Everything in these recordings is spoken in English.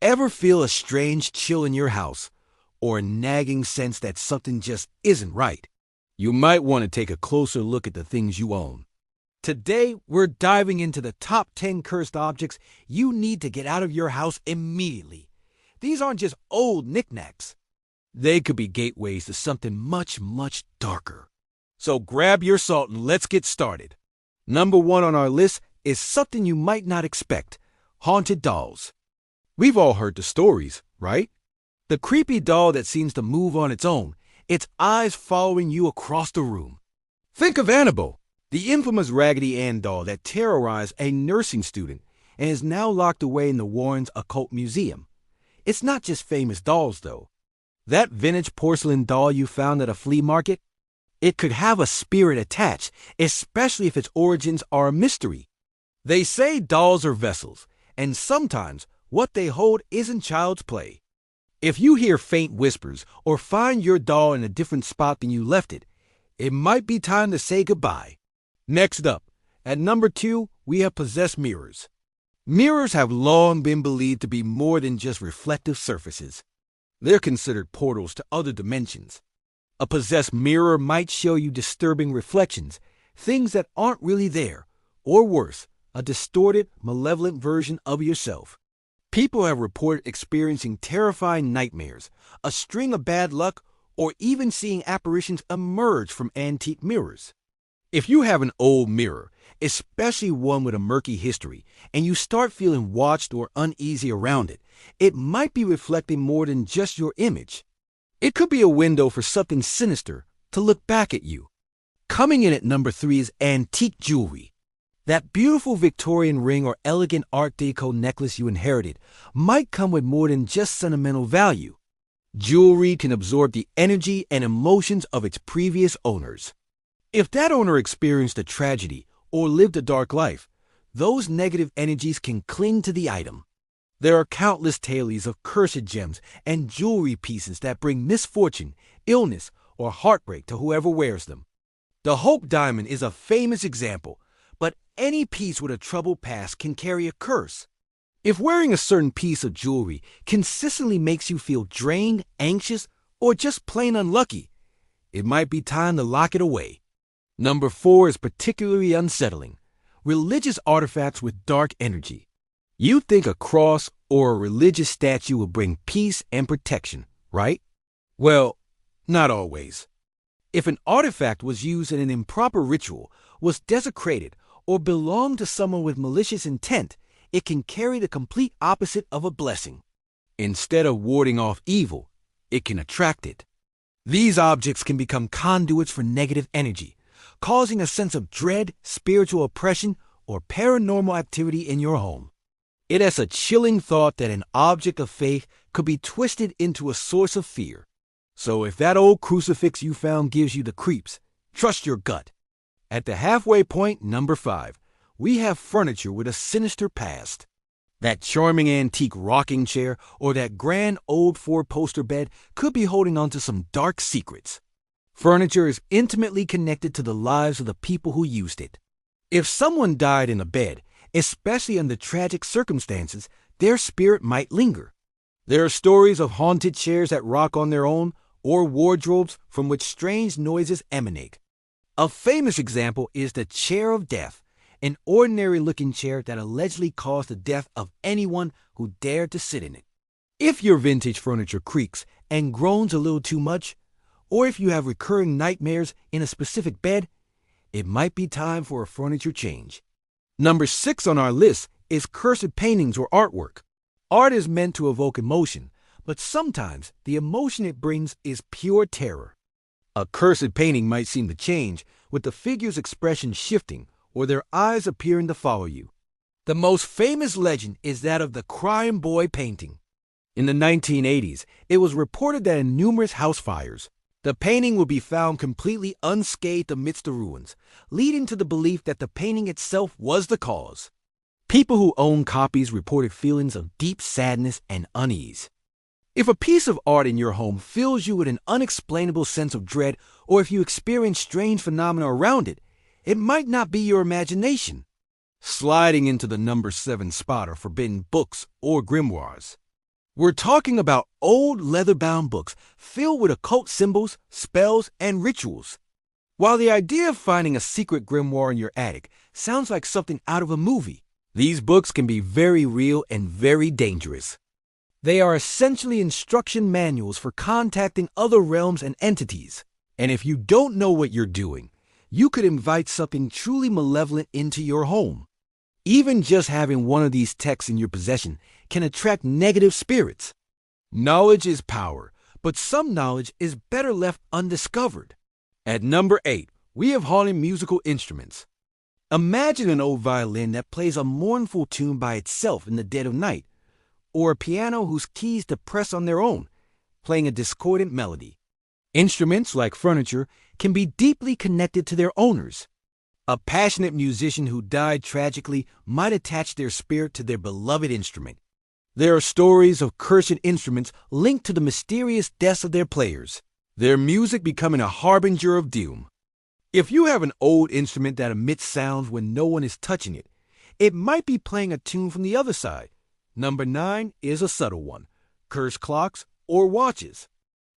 Ever feel a strange chill in your house or a nagging sense that something just isn't right? You might want to take a closer look at the things you own. Today, we're diving into the top 10 cursed objects you need to get out of your house immediately. These aren't just old knickknacks. They could be gateways to something much, much darker. So grab your salt and let's get started. Number 1 on our list is something you might not expect: haunted dolls. We've all heard the stories, right? The creepy doll that seems to move on its own, its eyes following you across the room. Think of Annabelle, the infamous Raggedy Ann doll that terrorized a nursing student and is now locked away in the Warrens Occult Museum. It's not just famous dolls, though. That vintage porcelain doll you found at a flea market? It could have a spirit attached, especially if its origins are a mystery. They say dolls are vessels, and sometimes what they hold isn't child's play. If you hear faint whispers or find your doll in a different spot than you left it, it might be time to say goodbye. Next up, at number 2, we have possessed mirrors. Mirrors have long been believed to be more than just reflective surfaces. They're considered portals to other dimensions. A possessed mirror might show you disturbing reflections, things that aren't really there, or worse, a distorted, malevolent version of yourself. People have reported experiencing terrifying nightmares, a string of bad luck, or even seeing apparitions emerge from antique mirrors. If you have an old mirror, especially one with a murky history, and you start feeling watched or uneasy around it, it might be reflecting more than just your image. It could be a window for something sinister to look back at you. Coming in at number 3 is antique jewelry. That beautiful Victorian ring or elegant Art Deco necklace you inherited might come with more than just sentimental value. Jewelry can absorb the energy and emotions of its previous owners. If that owner experienced a tragedy or lived a dark life, those negative energies can cling to the item. There are countless tales of cursed gems and jewelry pieces that bring misfortune, illness, or heartbreak to whoever wears them. The Hope Diamond is a famous example, but any piece with a troubled past can carry a curse. If wearing a certain piece of jewelry consistently makes you feel drained, anxious, or just plain unlucky, it might be time to lock it away. Number 4 is particularly unsettling: religious artifacts with dark energy. You think a cross or a religious statue will bring peace and protection, right? Well, not always. If an artifact was used in an improper ritual, was desecrated, or belonged to someone with malicious intent, it can carry the complete opposite of a blessing. Instead of warding off evil, it can attract it. These objects can become conduits for negative energy, causing a sense of dread, spiritual oppression, or paranormal activity in your home. It is a chilling thought that an object of faith could be twisted into a source of fear. So if that old crucifix you found gives you the creeps, trust your gut. At the halfway point, number 5, we have furniture with a sinister past. That charming antique rocking chair or that grand old 4-poster bed could be holding on to some dark secrets. Furniture is intimately connected to the lives of the people who used it. If someone died in a bed, especially under tragic circumstances, their spirit might linger. There are stories of haunted chairs that rock on their own, or wardrobes from which strange noises emanate. A famous example is the Chair of Death, an ordinary-looking chair that allegedly caused the death of anyone who dared to sit in it. If your vintage furniture creaks and groans a little too much, or if you have recurring nightmares in a specific bed, it might be time for a furniture change. Number 6 on our list is cursed paintings or artwork. Art is meant to evoke emotion, but sometimes the emotion it brings is pure terror. A cursed painting might seem to change, with the figure's expression shifting or their eyes appearing to follow you. The most famous legend is that of the Crying Boy painting. In the 1980s, it was reported that in numerous house fires, the painting would be found completely unscathed amidst the ruins, leading to the belief that the painting itself was the cause. People who own copies reported feelings of deep sadness and unease. If a piece of art in your home fills you with an unexplainable sense of dread, or if you experience strange phenomena around it, it might not be your imagination. Sliding into the number 7 spot are forbidden books or grimoires. We're talking about old leather-bound books filled with occult symbols, spells, and rituals. While the idea of finding a secret grimoire in your attic sounds like something out of a movie, these books can be very real and very dangerous. They are essentially instruction manuals for contacting other realms and entities. And if you don't know what you're doing, you could invite something truly malevolent into your home. Even just having one of these texts in your possession can attract negative spirits. Knowledge is power, but some knowledge is better left undiscovered. At number 8, we have haunted musical instruments. Imagine an old violin that plays a mournful tune by itself in the dead of night, or a piano whose keys depress on their own, playing a discordant melody. Instruments, like furniture, can be deeply connected to their owners. A passionate musician who died tragically might attach their spirit to their beloved instrument. There are stories of cursed instruments linked to the mysterious deaths of their players, their music becoming a harbinger of doom. If you have an old instrument that emits sounds when no one is touching it, it might be playing a tune from the other side. Number 9 is a subtle one: cursed clocks or watches.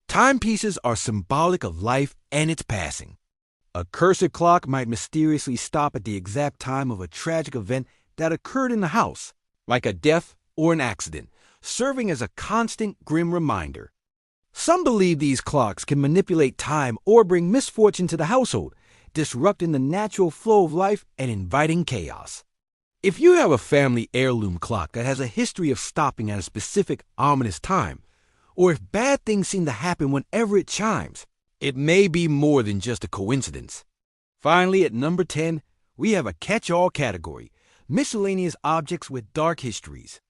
Timepieces are symbolic of life and its passing. A cursed clock might mysteriously stop at the exact time of a tragic event that occurred in the house, like a death or an accident, serving as a constant grim reminder. Some believe these clocks can manipulate time or bring misfortune to the household, disrupting the natural flow of life and inviting chaos. If you have a family heirloom clock that has a history of stopping at a specific ominous time, or if bad things seem to happen whenever it chimes, it may be more than just a coincidence. Finally, at number 10, we have a catch-all category: miscellaneous objects with dark histories.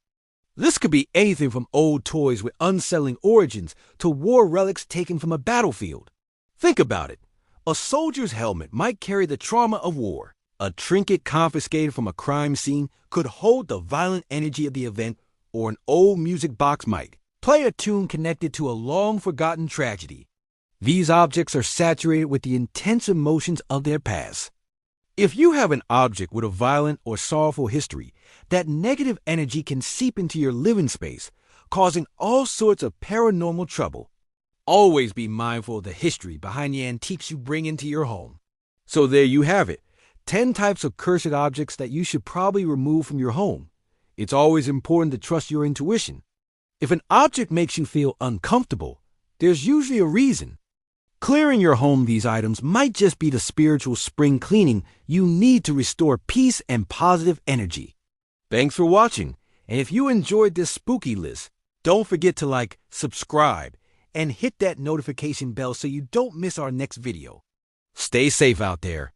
This could be anything from old toys with unsettling origins to war relics taken from a battlefield. Think about it. A soldier's helmet might carry the trauma of war. A trinket confiscated from a crime scene could hold the violent energy of the event, or an old music box might play a tune connected to a long-forgotten tragedy. These objects are saturated with the intense emotions of their past. If you have an object with a violent or sorrowful history, that negative energy can seep into your living space, causing all sorts of paranormal trouble. Always be mindful of the history behind the antiques you bring into your home. So there you have it, 10 types of cursed objects that you should probably remove from your home. It's always important to trust your intuition. If an object makes you feel uncomfortable, there's usually a reason. Clearing your home these items might just be the spiritual spring cleaning you need to restore peace and positive energy. Thanks for watching, and if you enjoyed this spooky list, don't forget to like, subscribe, and hit that notification bell so you don't miss our next video. Stay safe out there.